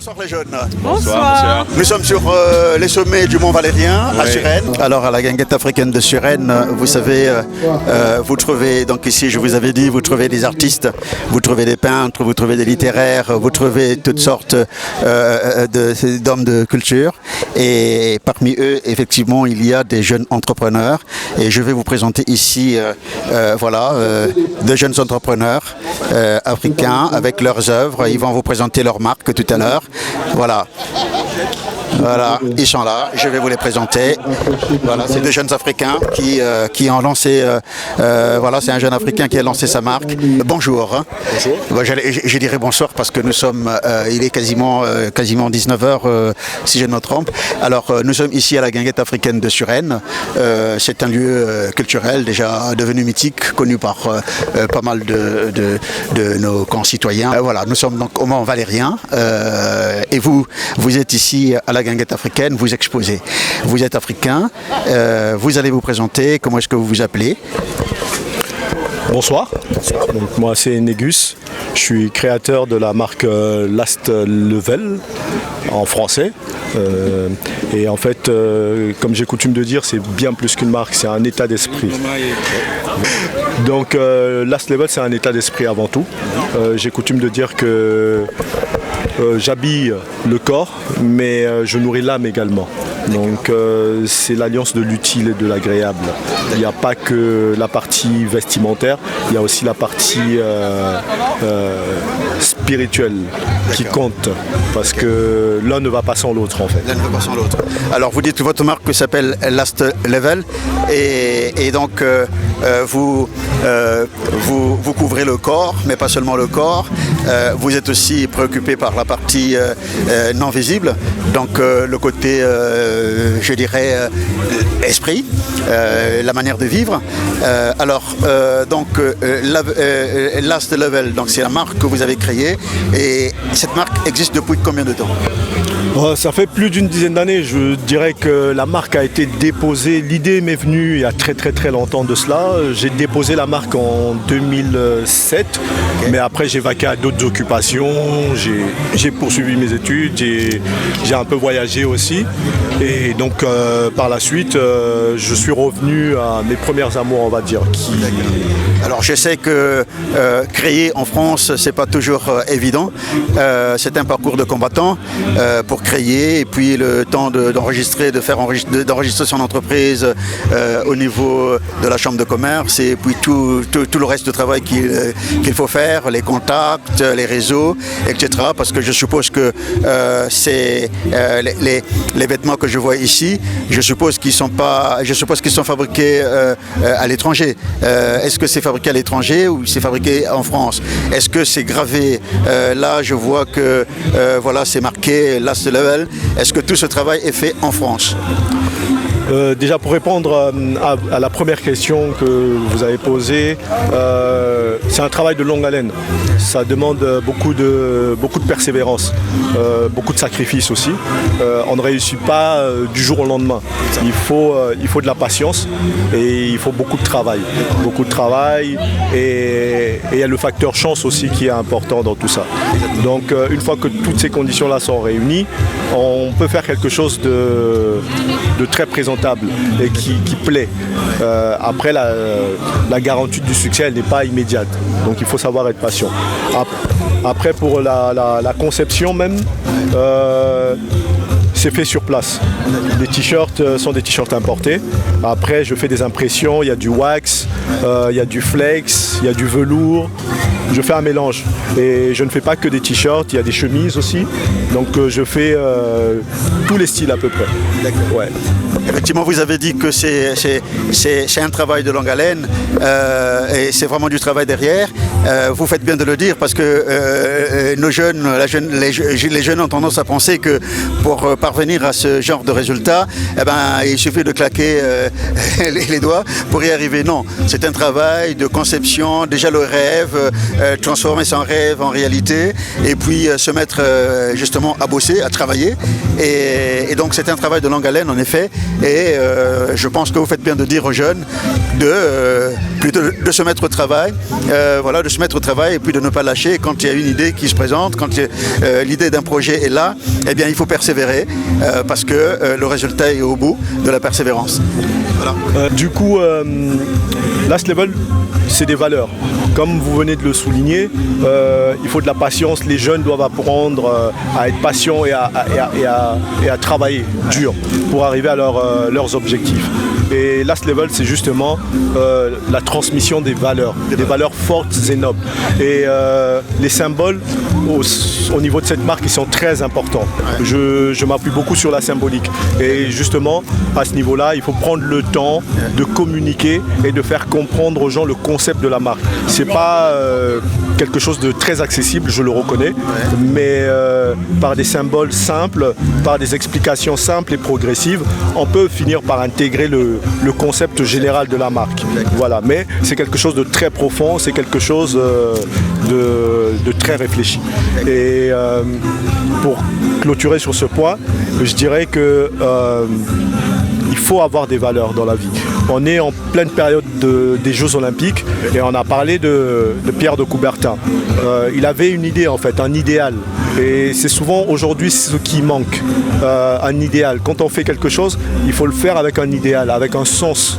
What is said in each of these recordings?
Bonsoir les jeunes. Bonsoir. Nous sommes sur les sommets du Mont Valérien à Suresnes. Alors à la guinguette africaine de Suresnes, vous savez, vous trouvez, donc ici je vous avais dit, vous trouvez des artistes, vous trouvez des peintres, vous trouvez des littéraires, vous trouvez toutes sortes d'hommes de culture. Et parmi eux, effectivement, il y a des jeunes entrepreneurs. Et je vais vous présenter ici, deux jeunes entrepreneurs africains avec leurs œuvres. Ils vont vous présenter leurs marques tout à l'heure. Voilà, ils sont là, je vais vous les présenter. Voilà, c'est deux jeunes Africains qui ont lancé, c'est un jeune Africain qui a lancé sa marque. Bonjour. Bonjour. Je dirais bonsoir parce que nous sommes, il est quasiment 19h si je ne me trompe. Alors nous sommes ici à la guinguette africaine de Suresnes. C'est un lieu culturel déjà devenu mythique, connu par pas mal de nos concitoyens. Voilà, nous sommes donc au Mont Valérien et vous êtes ici à la guinguette africaine, vous exposez. Vous êtes africain, vous allez vous présenter, comment est-ce que vous vous appelez? Bonsoir, donc, moi c'est Négus, je suis créateur de la marque Last Level en français. Et en fait, comme j'ai coutume de dire, c'est bien plus qu'une marque, c'est un état d'esprit. Donc Last Level, c'est un état d'esprit avant tout. J'ai coutume de dire que j'habille le corps, mais je nourris l'âme également. Donc c'est l'alliance de l'utile et de l'agréable. Il n'y a pas que la partie vestimentaire, il y a aussi la partie spirituelle qui compte, parce que l'un ne va pas sans l'autre en fait. L'un ne va pas sans l'autre. Alors vous dites que votre marque s'appelle Last Level et donc vous couvrez le corps, mais pas seulement le corps. Vous êtes aussi préoccupé par la partie non visible, donc le côté, je dirais, esprit, la manière de vivre. Last Level, donc c'est la marque que vous avez créée, et cette marque existe depuis combien de temps? Ça fait plus d'une dizaine d'années. Je dirais que la marque a été déposée, l'idée m'est venue il y a très très très longtemps de cela. J'ai déposé la marque en 2007, mais après j'ai vaqué à d'autres occupations, j'ai poursuivi mes études, j'ai un peu voyagé aussi. Et donc par la suite, je suis revenu à mes premières amours, on va dire. Alors je sais que créer en France, c'est pas toujours évident. C'est un parcours de combattant pour créer, et puis le temps d'enregistrer son entreprise au niveau de la chambre de commerce, et puis tout le reste du travail qu'il faut faire, les contacts, les réseaux, etc. Parce que je suppose que les vêtements que je vois ici, je suppose qu'ils sont fabriqués à l'étranger. Est-ce que c'est fabriqué à l'étranger ou c'est fabriqué en France? Est-ce que c'est gravé? Là, je vois que c'est marqué Last Level. Est-ce que tout ce travail est fait en France? Déjà pour répondre à la première question que vous avez posée, c'est un travail de longue haleine. Ça demande beaucoup de persévérance, beaucoup de sacrifices aussi. On ne réussit pas du jour au lendemain. Il faut de la patience et il faut beaucoup de travail. Et il y a le facteur chance aussi qui est important dans tout ça. Donc une fois que toutes ces conditions-là sont réunies, on peut faire quelque chose de très présentable et qui plaît. Après, la garantie du succès, elle n'est pas immédiate. Donc il faut savoir être patient. Après, pour la conception même, c'est fait sur place. Les t-shirts sont des t-shirts importés. Après, je fais des impressions, il y a du wax, il y a du flex, il y a du velours. Je fais un mélange. Et je ne fais pas que des t-shirts, il y a des chemises aussi. Donc je fais tous les styles à peu près. D'accord. Ouais. Effectivement, vous avez dit que c'est un travail de longue haleine et c'est vraiment du travail derrière. Vous faites bien de le dire parce que les jeunes ont tendance à penser que pour parvenir à ce genre de résultat, il suffit de claquer les doigts pour y arriver. Non, c'est un travail de conception, déjà le rêve, transformer son rêve en réalité et puis se mettre justement à bosser, à travailler. Et donc c'est un travail de longue haleine en effet. Et je pense que vous faites bien de dire aux jeunes de se mettre au travail, de se mettre au travail et puis de ne pas lâcher quand il y a une idée qui se présente, quand l'idée d'un projet est là, eh bien il faut persévérer parce que le résultat est au bout de la persévérance. Voilà. Du coup, Last Level, c'est des valeurs. Comme vous venez de le souligner, il faut de la patience. Les jeunes doivent apprendre à être patients et à travailler dur pour arriver à leurs objectifs. Et Last Level, c'est justement la transmission des valeurs fortes et nobles. Et les symboles, au niveau de cette marque, ils sont très importants. Ouais. Je m'appuie beaucoup sur la symbolique. Et justement, à ce niveau-là, il faut prendre le temps de communiquer et de faire comprendre aux gens le concept de la marque. C'est pas quelque chose de très accessible, je le reconnais, mais par des symboles simples, par des explications simples et progressives, on peut finir par intégrer le concept général de la marque. Voilà, mais c'est quelque chose de très profond, c'est quelque chose de très réfléchi. Et pour clôturer sur ce point, je dirais que il faut avoir des valeurs dans la vie. On est en pleine période des Jeux Olympiques et on a parlé de Pierre de Coubertin. Il avait une idée en fait, un idéal. Et c'est souvent aujourd'hui ce qui manque, un idéal. Quand on fait quelque chose, il faut le faire avec un idéal, avec un sens.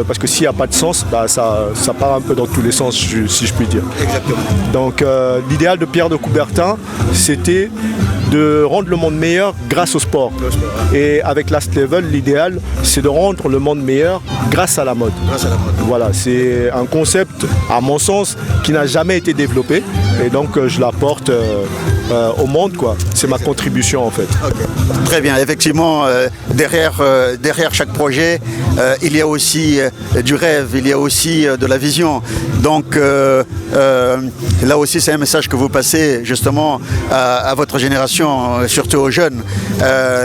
Parce que s'il n'y a pas de sens, ça part un peu dans tous les sens, si je puis dire. Exactement. Donc l'idéal de Pierre de Coubertin, c'était de rendre le monde meilleur grâce au sport. Et avec Last Level, l'idéal, c'est de rendre le monde meilleur grâce à la mode. Voilà, c'est un concept, à mon sens, qui n'a jamais été développé. Et donc, je l'apporte au monde, quoi. C'est ma contribution, en fait. Okay. Très bien. Effectivement, derrière chaque projet, il y a aussi du rêve, il y a aussi de la vision. Donc, là aussi, c'est un message que vous passez, justement, à votre génération, surtout aux jeunes.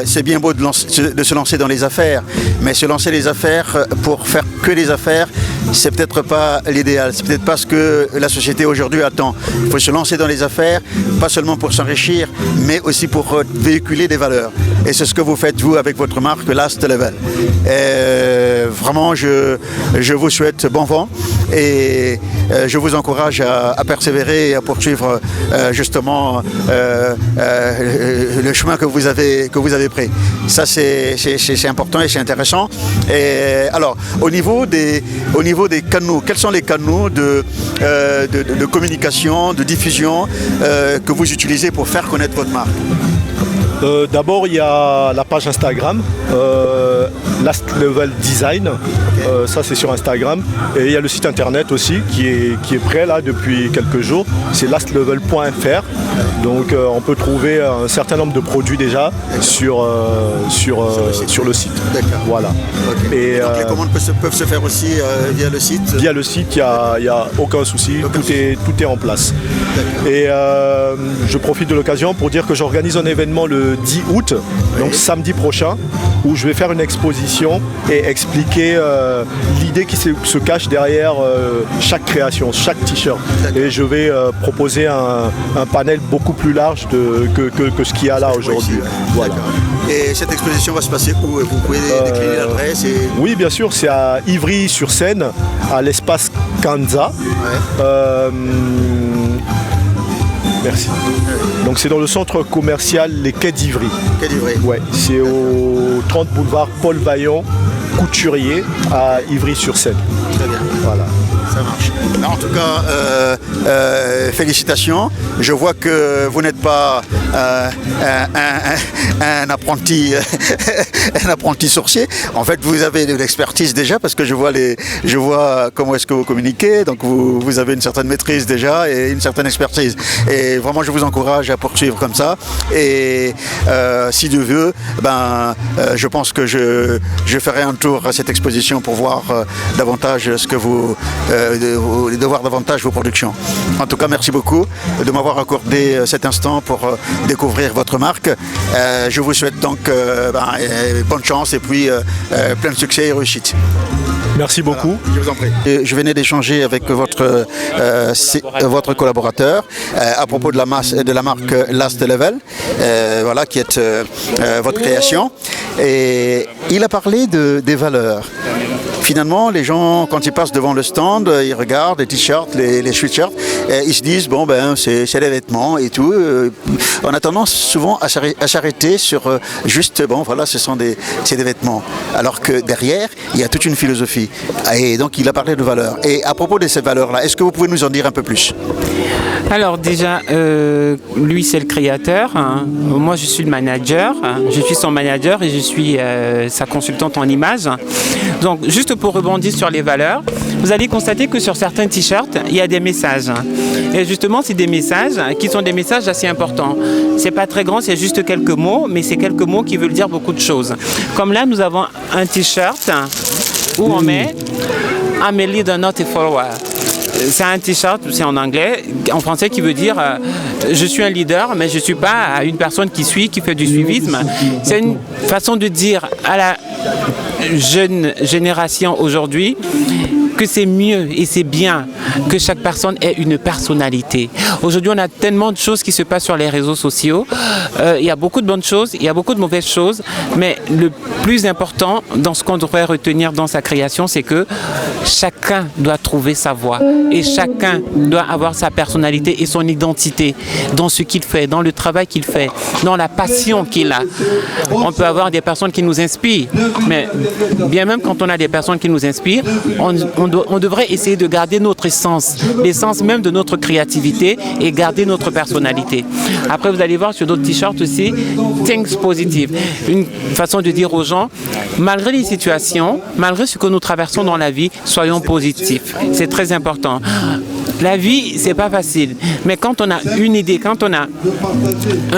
C'est bien beau de se lancer dans les affaires, mais se lancer les affaires pour faire que les affaires, c'est peut-être pas l'idéal, c'est peut-être pas ce que la société aujourd'hui attend. Il faut se lancer dans les affaires, pas seulement pour s'enrichir, mais aussi pour véhiculer des valeurs. Et c'est ce que vous faites, vous, avec votre marque Last Level. Et vraiment, je vous souhaite bon vent et je vous encourage à persévérer et à poursuivre justement le chemin que vous avez pris. Ça, c'est important et c'est intéressant. Et alors, au niveau des canaux, quels sont les canaux de communication, de diffusion que vous utilisez pour faire connaître votre marque? D'abord, il y a la page Instagram, Last Level Design, ça c'est sur Instagram. Et il y a le site internet aussi qui est prêt là depuis quelques jours, c'est lastlevel.fr. Donc on peut trouver un certain nombre de produits déjà sur le site. D'accord. Voilà. Okay. Et donc les commandes peuvent se faire aussi via le site? Via le site, il n'y a aucun souci, tout est en place. Et je profite de l'occasion pour dire que j'organise un événement le 10 août, donc samedi prochain, où je vais faire une exposition et expliquer l'idée qui se cache derrière chaque création, chaque t-shirt. Et je vais proposer un panel beaucoup plus large que ce qu'il y a là aujourd'hui. Voilà. Et cette exposition va se passer où? Vous pouvez décliner l'adresse Oui, bien sûr, c'est à Ivry-sur-Seine, à l'espace Kanza. Merci. Donc c'est dans le centre commercial Les Quais d'Ivry. Quai d'Ivry. Ouais, c'est au 30 boulevard Paul Vaillant, couturier à Ivry-sur-Seine. Très bien. Voilà. Ça marche. En tout cas, félicitations. Je vois que vous n'êtes pas un apprenti sorcier. En fait, vous avez de l'expertise déjà parce que je vois comment est-ce que vous communiquez. Donc, vous avez une certaine maîtrise déjà et une certaine expertise. Et vraiment, je vous encourage à poursuivre comme ça. Et si Dieu veut, je pense que je ferai un tour à cette exposition pour voir davantage ce que de voir davantage vos productions. En tout cas, merci beaucoup de m'avoir accordé cet instant pour découvrir votre marque. Je vous souhaite donc bonne chance et puis plein de succès et réussite. Merci beaucoup. Voilà, je vous en prie. Je venais d'échanger avec votre collaborateur à propos de la marque Last Level, voilà, qui est votre création. Et il a parlé des valeurs. Finalement, les gens, quand ils passent devant le stand, ils regardent les t-shirts, les sweatshirts, et ils se disent, bon, ben, c'est des vêtements et tout. On a tendance souvent à s'arrêter sur juste, bon, voilà, c'est des vêtements. Alors que derrière, il y a toute une philosophie. Et donc, il a parlé de valeurs. Et à propos de ces valeurs-là, est-ce que vous pouvez nous en dire un peu plus? Alors déjà, lui c'est le créateur, hein. Moi je suis le manager, hein. Je suis son manager et je suis sa consultante en images. Donc juste pour rebondir sur les valeurs, vous allez constater que sur certains t-shirts, il y a des messages. Et justement, c'est des messages qui sont des messages assez importants. C'est pas très grand, c'est juste quelques mots, mais c'est quelques mots qui veulent dire beaucoup de choses. Comme là, nous avons un t-shirt où on met « I'm a leader, not a follower ». C'est un t-shirt, c'est en anglais, en français qui veut dire je suis un leader, mais je ne suis pas une personne qui suit, qui fait du suivisme. C'est une façon de dire à la jeune génération aujourd'hui que c'est mieux et c'est bien que chaque personne ait une personnalité. Aujourd'hui, on a tellement de choses qui se passent sur les réseaux sociaux. Il y a beaucoup de bonnes choses, il y a beaucoup de mauvaises choses, mais le plus important dans ce qu'on devrait retenir dans sa création, c'est que chacun doit trouver sa voie et chacun doit avoir sa personnalité et son identité dans ce qu'il fait, dans le travail qu'il fait, dans la passion qu'il a. On peut avoir des personnes qui nous inspirent, mais bien même quand on a des personnes qui nous inspirent, on devrait essayer de garder notre essence, l'essence même de notre créativité et garder notre personnalité. Après, vous allez voir sur d'autres t-shirts aussi, things positive. Une façon de dire aux gens, malgré les situations, malgré ce que nous traversons dans la vie, soyons positifs. C'est très important. La vie, c'est pas facile. Mais quand on a une idée, quand on a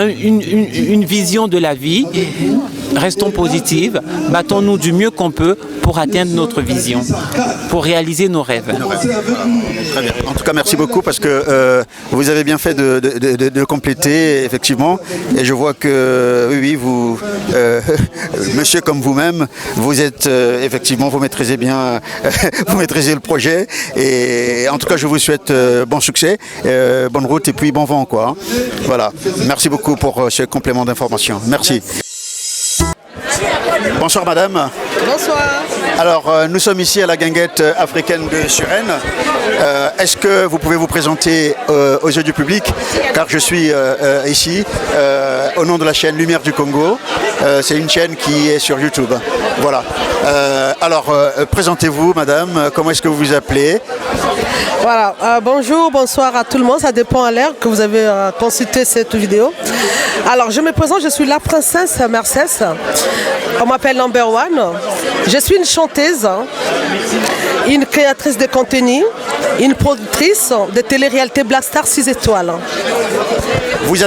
une vision de la vie, restons positifs, battons-nous du mieux qu'on peut pour atteindre notre vision, pour réaliser nos rêves. Très bien. En tout cas, merci beaucoup parce que vous avez bien fait de compléter, effectivement. Et je vois que, oui, vous, monsieur comme vous-même, vous êtes, effectivement, vous maîtrisez bien, vous maîtrisez le projet. Et en tout cas, je vous souhaite bon succès, bonne route et puis bon vent, quoi. Voilà. Merci beaucoup pour ce complément d'information. Merci. Bonsoir madame. Bonsoir. Alors nous sommes ici à la guinguette africaine de Suresnes. Est-ce que vous pouvez vous présenter aux yeux du public, car je suis ici au nom de la chaîne Lumière du Congo. C'est une chaîne qui est sur YouTube. Voilà. Alors présentez-vous madame, comment est-ce que vous vous appelez? Voilà, bonjour, bonsoir à tout le monde, ça dépend à l'heure que vous avez consulté cette vidéo. Alors je me présente, je suis la princesse Mercedes, on m'appelle Number One. Je suis une chanteuse, une créatrice de contenu, une productrice de télé-réalité Black Star 6 étoiles. Vous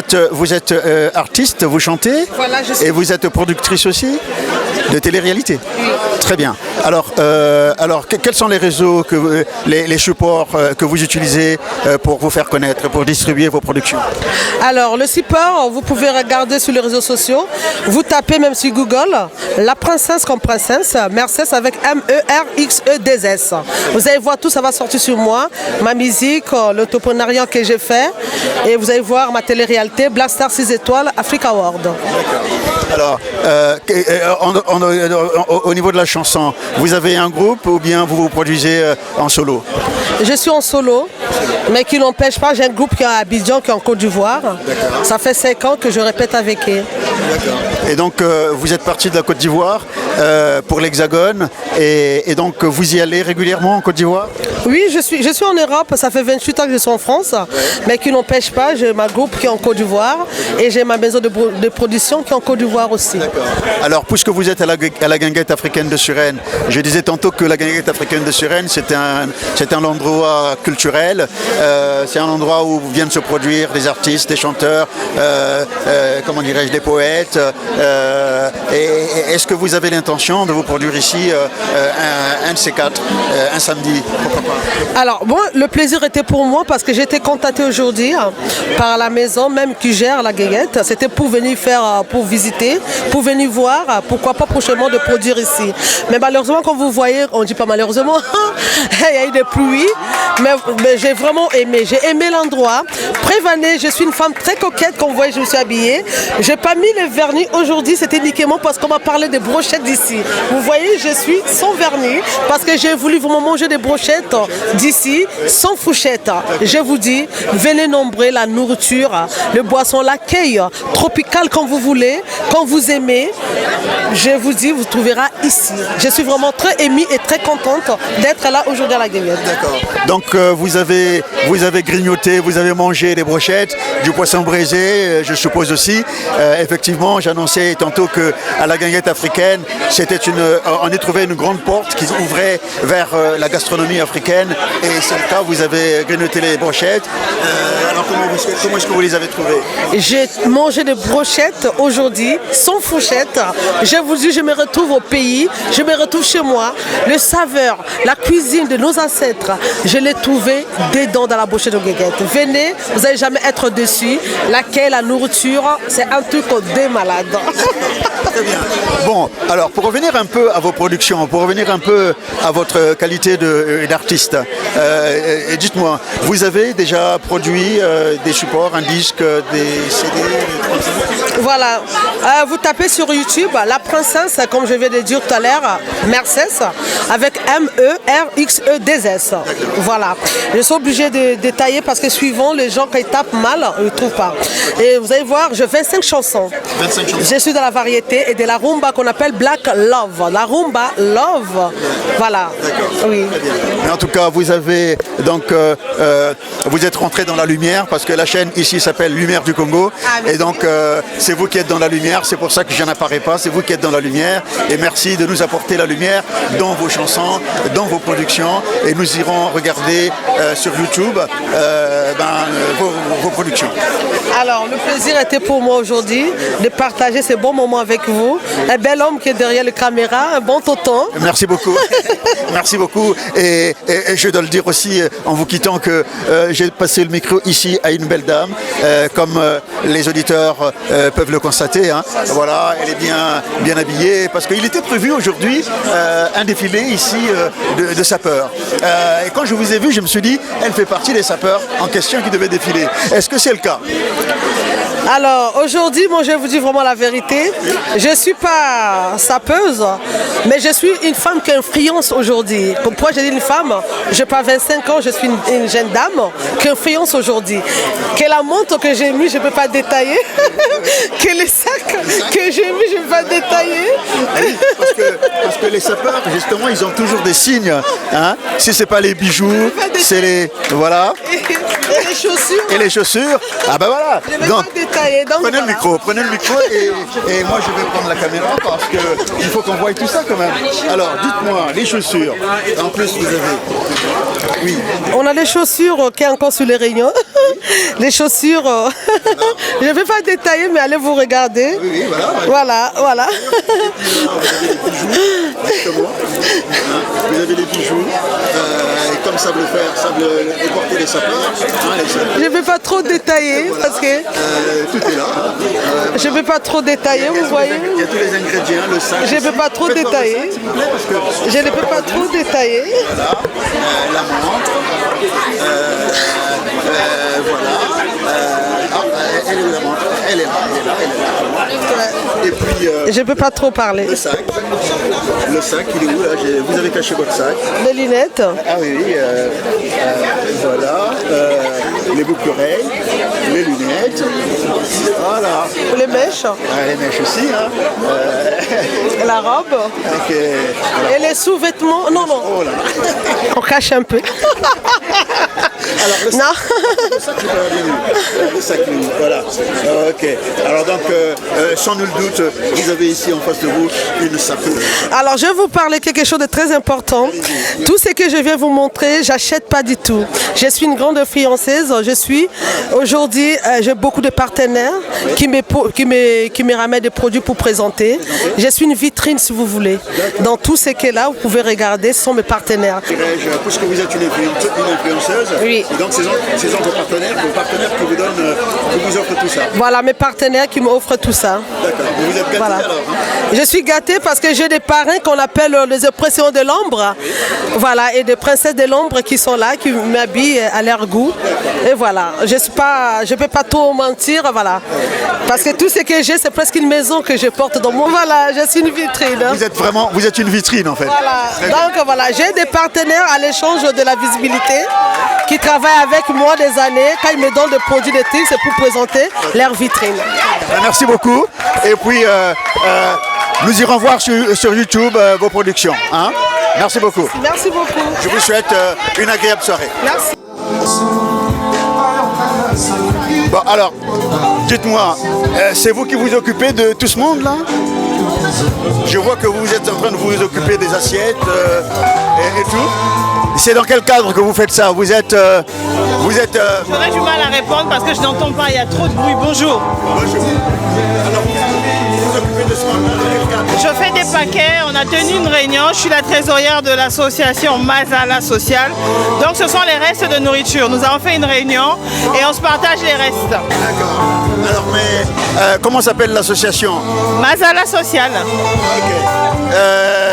êtes artiste, vous chantez, Voilà, je suis... et vous êtes productrice aussi de télé-réalité. Oui. Très bien. Alors quels sont les réseaux, les supports que vous utilisez pour vous faire connaître, pour distribuer vos productions? Alors, le support, vous pouvez regarder sur les réseaux sociaux. Vous tapez même sur Google, la princesse comme princesse, Mercedes avec M-E-R-X-E-D-S. Vous allez voir tout, ça va sortir sur moi, ma musique, l'autopreneuriat que j'ai fait. Et vous allez voir ma télé-réalité Black Star 6 étoiles Africa World. Alors, au niveau de la chanson, vous avez un groupe ou bien vous vous produisez en solo? Je suis en solo, mais qui n'empêche pas, j'ai un groupe qui est à Abidjan, qui est en Côte d'Ivoire. Ça fait 5 ans que je répète avec eux. Et donc, vous êtes parti de la Côte d'Ivoire pour l'Hexagone, et donc vous y allez régulièrement en Côte d'Ivoire? Oui, je suis en Europe, ça fait 28 ans que je suis en France, mais qui n'empêche pas, j'ai ma groupe qui est en Côte d'Ivoire et j'ai ma maison de production qui est en Côte d'Ivoire aussi. Alors, puisque vous êtes à la guinguette africaine de Suresnes, je disais tantôt que la guinguette africaine de Suresnes, c'est un endroit culturel, c'est un endroit où viennent se produire des artistes, des chanteurs, comment dirais-je, des poètes. Et est-ce que vous avez l'intention l'intention de vous produire ici un de ces quatre, un samedi? Pourquoi pas? Alors, bon, le plaisir était pour moi parce que j'ai été contactée aujourd'hui par la maison même qui gère la guinguette. C'était pour venir faire, pour visiter, pour venir voir, pourquoi pas prochainement de produire ici. Mais malheureusement, comme vous voyez, on ne dit pas malheureusement, il y a eu des pluies, mais j'ai vraiment aimé. J'ai aimé l'endroit. Prévenez, je suis une femme très coquette, comme vous voyez, je me suis habillée. J'ai pas mis le vernis aujourd'hui, c'était uniquement parce qu'on m'a parlé des brochettes d'ici. Vous voyez, je suis sans vernis parce que j'ai voulu vraiment manger des brochettes d'ici, sans fourchette. Je vous dis, venez nombrer la nourriture, le boisson, l'accueil tropical comme vous voulez, quand vous aimez. Je vous dis, vous trouverez ici. Je suis vraiment très émue et très contente d'être là aujourd'hui à la guinguette. D'accord. Donc vous avez grignoté, vous avez mangé des brochettes, du poisson braisé, je suppose aussi. Effectivement, j'annonçais tantôt qu'à la guinguette africaine, on y trouvait une grande porte qui ouvrait vers la gastronomie africaine. Et c'est le cas, vous avez grignoté les brochettes. Alors comment est-ce que vous les avez trouvées? J'ai mangé des brochettes aujourd'hui, sans fourchette. Je vous dis, je me retrouve au pays, je me retrouve chez moi. Le saveur, la cuisine de nos ancêtres, je l'ai trouvé dedans dans la brochette de guinguette. Venez, vous n'allez jamais être déçus. L'accueil, la nourriture, c'est un truc des malades. Très bien. Bon, alors pour revenir un peu à vos productions, pour revenir un peu à votre qualité d'artiste, dites-moi, vous avez déjà produit des supports, un disque, des CD, Voilà, vous tapez sur YouTube La Princesse, comme je viens de dire tout à l'heure, Mercès, avec MERXEDS. Voilà, je suis obligée de détailler parce que suivant les gens qui tapent mal, ils ne trouvent pas. Et vous allez voir, j'ai 25 chansons. 25 chansons. Je suis dans la variété et de la rumba qu'on appelle Black Love. La rumba Love, voilà. Oui. Mais en tout cas, vous avez donc vous êtes rentré dans la lumière parce que la chaîne ici s'appelle Lumière du Congo. Et donc c'est vous qui êtes dans la lumière, c'est pour ça que je n'apparais pas, c'est vous qui êtes dans la lumière. Et merci de nous apporter la lumière dans vos chansons, dans vos productions. Et nous irons regarder sur YouTube vos productions. Alors, le plaisir était pour moi aujourd'hui de partager ces bons moments avec vous. Un bel homme qui est derrière la caméra, un bon tonton. Merci beaucoup. Merci beaucoup. Et je dois le dire aussi en vous quittant que j'ai passé le micro ici à une belle dame, comme les auditeurs peuvent le constater. Hein. Voilà, elle est bien habillée parce qu'il était prévu aujourd'hui un défilé ici de sapeurs. Et quand je vous ai vu, je me suis dit, elle fait partie des sapeurs en question qui devaient défiler. Est-ce que c'est le cas? Alors aujourd'hui, moi je vous dis vraiment la vérité. Je ne suis pas sapeuse, mais je suis une femme qui influence aujourd'hui. Pourquoi j'ai dit une femme? Je n'ai pas 25 ans, je suis une jeune dame qui influence aujourd'hui. Que la montre que j'ai mis, je ne peux pas détailler. Que les sacs que j'ai mis, je ne peux pas détailler. Oui, parce que les sapeurs, justement, ils ont toujours des signes. Hein. Si ce n'est pas les bijoux, c'est les... Voilà. Et les chaussures. Et les chaussures. Ah ben voilà. Je ne vais pas détailler. Donc, prenez le micro et moi je vais prendre la caméra parce qu'il faut qu'on voie tout ça quand même. Alors dites-moi, les chaussures, en plus vous avez... Oui. On a les chaussures qui est encore sur les rayons. Les chaussures, je ne vais pas détailler mais allez vous regarder. Oui, voilà. Voilà. Vous avez les bijoux, comme sable fer, sable porter les sapeurs. Je ne vais pas trop détailler parce que... tout est là. Je ne vais pas trop détailler, vous voyez. Il y a tous les ingrédients, le sac. Je ne peux pas trop détailler. Je ne peux pas trop détailler. Voilà, la montre. Voilà. Elle est où la montre? Elle est là. Et puis... je ne peux pas trop parler. Le sac, il est où là? Vous avez caché votre sac. Les lunettes. Ah oui, voilà. Les boucles d'oreilles, les lunettes. Voilà. Les mèches. Les mèches aussi. Hein. La robe. Okay. Et les sous-vêtements. Non. Oh là. On cache un peu. Alors, le sac, Non. le sac, j'ai pas bien vu. Le sac, voilà. Ok. Alors donc, sans nul doute, vous avez ici en face de vous une sapeuse. Alors, je vais vous parler de quelque chose de très important. Tout ce que je viens vous montrer, j'achète pas du tout. Je suis une grande fianceuse. Aujourd'hui, j'ai beaucoup de partenaires qui me ramènent des produits pour présenter. Je suis une vitrine, si vous voulez. Dans tout ce qui est là, vous pouvez regarder, ce sont mes partenaires. Puisque vous êtes une influenceuse, oui. Donc ce sont vos partenaires qui vous donnent, qui vous offrent tout ça. Voilà, mes partenaires qui m'offrent tout ça. D'accord. Vous êtes gâtée Voilà. alors, hein? Je suis gâtée parce que j'ai des parrains qu'on appelle les oppressions de l'ombre. Voilà, et des princesses de l'ombre qui sont là, qui m'habillent à leur goût. Et voilà, je ne peux pas trop mentir, voilà. Parce que tout ce que j'ai, c'est presque une maison que je porte dans mon... Voilà, je suis une vitrine. Vous êtes une vitrine en fait. Voilà, donc voilà, j'ai des partenaires à l'échange de la visibilité qui travaillent avec moi des années. Quand ils me donnent des produits de type, c'est pour présenter leur vitrine. Merci beaucoup. Et puis, nous irons voir sur YouTube vos productions. Hein? Merci beaucoup. Merci beaucoup. Je vous souhaite une agréable soirée. Merci. Bon, alors, dites-moi, c'est vous qui vous occupez de tout ce monde là? Je vois que vous êtes en train de vous occuper des assiettes et tout. C'est dans quel cadre que vous faites ça? Vous êtes... J'aurais du mal à répondre parce que je n'entends pas, il y a trop de bruit. Bonjour. Bonjour. Alors, vous occupez de ce monde dans quel cadre? Je fais des paquets, on a tenu une réunion, je suis la trésorière de l'association Mazala Social. Donc ce sont les restes de nourriture. Nous avons fait une réunion et on se partage les restes. D'accord. Alors, mais comment s'appelle l'association? Mazala Social. Ok.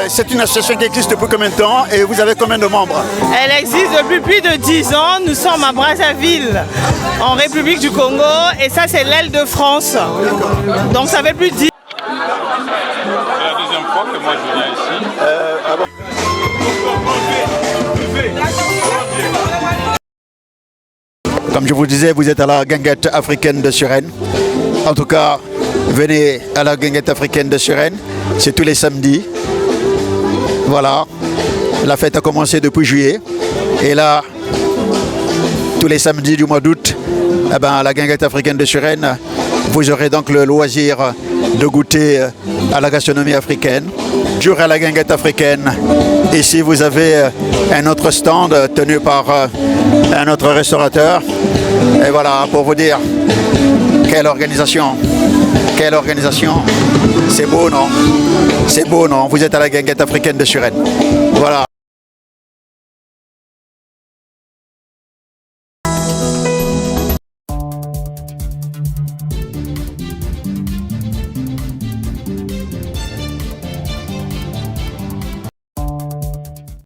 C'est une association qui existe depuis combien de temps et vous avez combien de membres? Elle existe depuis plus de 10 ans. Nous sommes à Brazzaville, en République du Congo. Et ça, c'est l'aile de France. Donc ça fait plus de 10 ans. C'est la deuxième fois que moi je viens ici. Comme je vous disais, vous êtes à la guinguette africaine de Suresnes. En tout cas, venez à la guinguette africaine de Suresnes. C'est tous les samedis. Voilà. La fête a commencé depuis juillet. Et là, tous les samedis du mois d'août, eh ben, à la guinguette africaine de Suresnes, vous aurez donc le loisir de goûter à la gastronomie africaine. Jour à la guinguette africaine. Ici, vous avez un autre stand tenu par un autre restaurateur. Et voilà, pour vous dire, quelle organisation. Quelle organisation. C'est beau, non? C'est beau, non? Vous êtes à la guinguette africaine de Suresnes. Voilà.